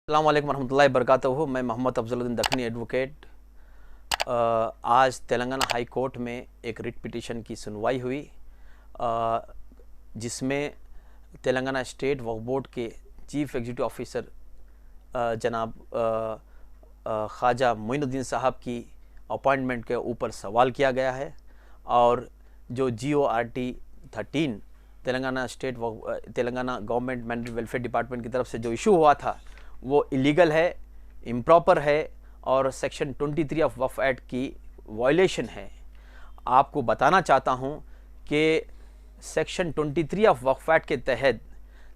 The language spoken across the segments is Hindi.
अस्सलाम वालेकुम रहमतुल्लाहि वबरकातुहू। मैं मोहम्मद अफजलुद्दीन दखनी एडवोकेट। आज तेलंगाना हाई कोर्ट में एक रिट पिटीशन की सुनवाई हुई, जिसमें तेलंगाना स्टेट वक्फ बोर्ड के चीफ एग्जीक्यूटिव ऑफिसर जनाब ख्वाजा मोइनुद्दीन साहब की अपॉइंटमेंट के ऊपर सवाल किया गया है। और जो GORT 13 Telangana government minority welfare department की तरफ से जो इशू हुआ था वो इलीगल है, इम्प्रॉपर है और सेक्शन 23 ऑफ वक्फ एक्ट की वायलेशन है। आपको बताना चाहता हूं कि सेक्शन 23 ऑफ वक्फ एक्ट के तहत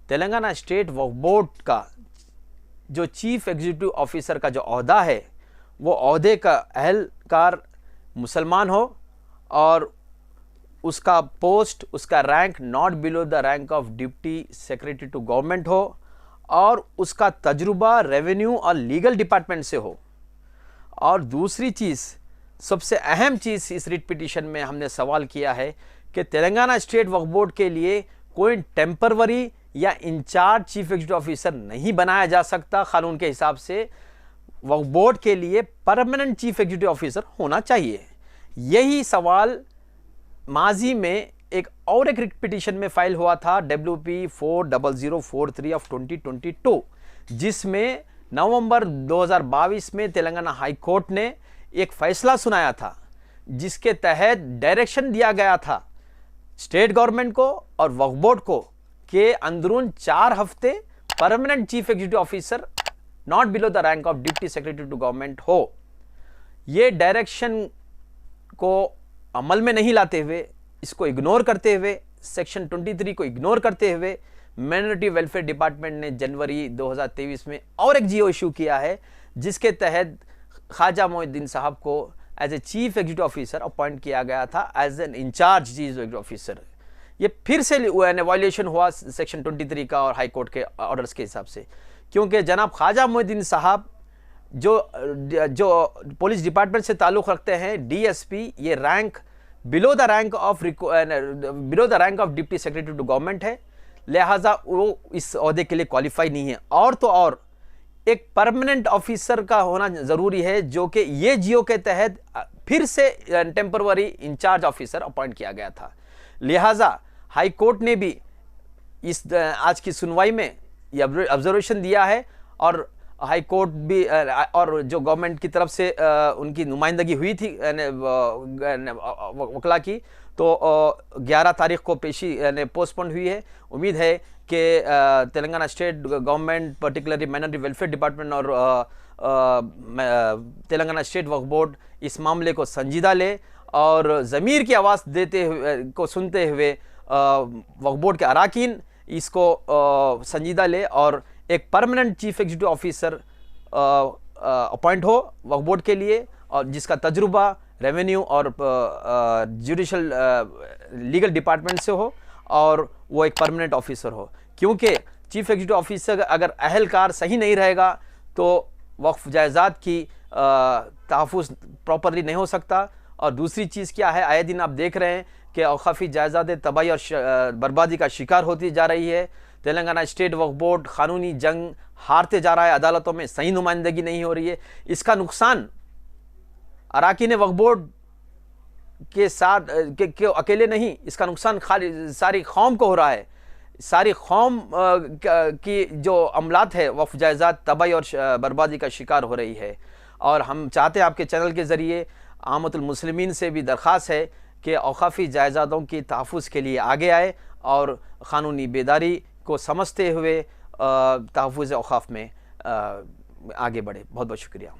तेलंगाना स्टेट वक्फ बोर्ड का जो चीफ एग्जीक्यूटिव ऑफिसर का जो ओहदा है, वो ओहदे का अहलकार मुसलमान हो और उसका पोस्ट, उसका rank not below the rank of deputy secretary to government हो और उसका तजुर्बा रेवेन्यू और लीगल डिपार्टमेंट से हो। और दूसरी चीज़, सबसे अहम चीज़ इस रिट पिटीशन में हमने सवाल किया है कि तेलंगाना स्टेट वक्फ बोर्ड के लिए कोई टेम्परवरी या इंचार्ज चीफ एग्जीक्यूटिव ऑफिसर नहीं बनाया जा सकता। कानून के हिसाब से वक्फ बोर्ड के लिए परमानेंट चीफ एग्जीक्यूटिव ऑफिसर होना चाहिए। यही सवाल माजी में एक रिट पिटीशन में फाइल हुआ था, WP 40043 ऑफ 2022, जिसमें नवंबर 2022 में तेलंगाना हाई कोर्ट ने एक फैसला सुनाया था, जिसके तहत डायरेक्शन दिया गया था स्टेट गवर्नमेंट को और वक्फ बोर्ड को कि अंदरून 4 हफ्ते permanent chief executive officer not below the rank of deputy secretary to government हो। ये डायरेक्शन को अमल में नहीं लाते हुए, इसको इग्नोर करते हुए, सेक्शन 23 को इग्नोर करते हुए माइनॉरिटी वेलफेयर डिपार्टमेंट ने जनवरी 2023 में और एक GO इशू किया है, जिसके तहत ख्वाजा मोइनुद्दीन साहब को as a chief executive officer appoint किया गया था, as an in-charge chief executive officer. ये फिर से वायलेशन हुआ सेक्शन 23 का और हाई कोर्ट के ऑर्डर्स के हिसाब से, क्योंकि जनाब ख्वाजा मोइनुद्दीन साहब जो पुलिस डिपार्टमेंट से ताल्लुक़ रखते हैं, DSP, ये rank below the rank of deputy secretary to government है, लिहाजा वो इस ओहदे के लिए क्वालिफाई नहीं है। और तो और एक परमानेंट ऑफिसर का होना ज़रूरी है, जो कि ये GO के तहत फिर से टेम्परवरी इंचार्ज ऑफिसर अपॉइंट किया गया था। लिहाजा हाई कोर्ट ने भी इस आज की सुनवाई में ये ऑब्जर्वेशन दिया है और हाई कोर्ट भी और जो गवर्नमेंट की तरफ से उनकी नुमाइंदगी हुई थी वकला की, तो 11 तारीख को पेशी पोस्टपोन हुई है। उम्मीद है कि Telangana state government, particularly minority welfare department और तेलंगाना स्टेट वक्फ बोर्ड इस मामले को संजीदा ले और ज़मीर की आवाज़ देते हुए को सुनते हुए वक्फ बोर्ड के अराकीन इसको संजीदा ले और एक permanent chief executive officer appoint हो वक्फ बोर्ड के लिए, और जिसका तजुर्बा रेवेन्यू और जुडिशल लीगल डिपार्टमेंट से हो और वो एक परमानेंट ऑफिसर हो। क्योंकि चीफ एग्जीक्यूटिव ऑफिसर अगर अहलकार सही नहीं रहेगा तो वक्फ जायदाद की तहफ़्फ़ुज़ प्रॉपरली नहीं हो सकता। और दूसरी चीज़ क्या है, आए दिन आप देख रहे हैं कि औक़ाफ़ी जायदादें तबाही और बर्बादी का शिकार होती जा रही है। तेलंगाना स्टेट वक्फ बोर्ड कानूनी जंग हारते जा रहा है, अदालतों में सही नुमाइंदगी नहीं हो रही है। इसका नुकसान अराकीन वक्फ बोर्ड के साथ के अकेले नहीं, इसका नुकसान सारी कौम को हो रहा है। सारी कौम की जो अमलात है वक्फ जायदाद तबाही और बर्बादी का शिकार हो रही है। और हम चाहते हैं आपके चैनल के ज़रिए आमतुल मुस्लिमीन से भी दरख्वास्त है कि औक़ाफ़ी जायदादों की तहफ़्फ़ुज़ के लिए आगे आए और क़ानूनी बेदारी को समझते हुए तहफ़्फ़ुज़ औक़ाफ़ में आगे बढ़े। बहुत बहुत शुक्रिया।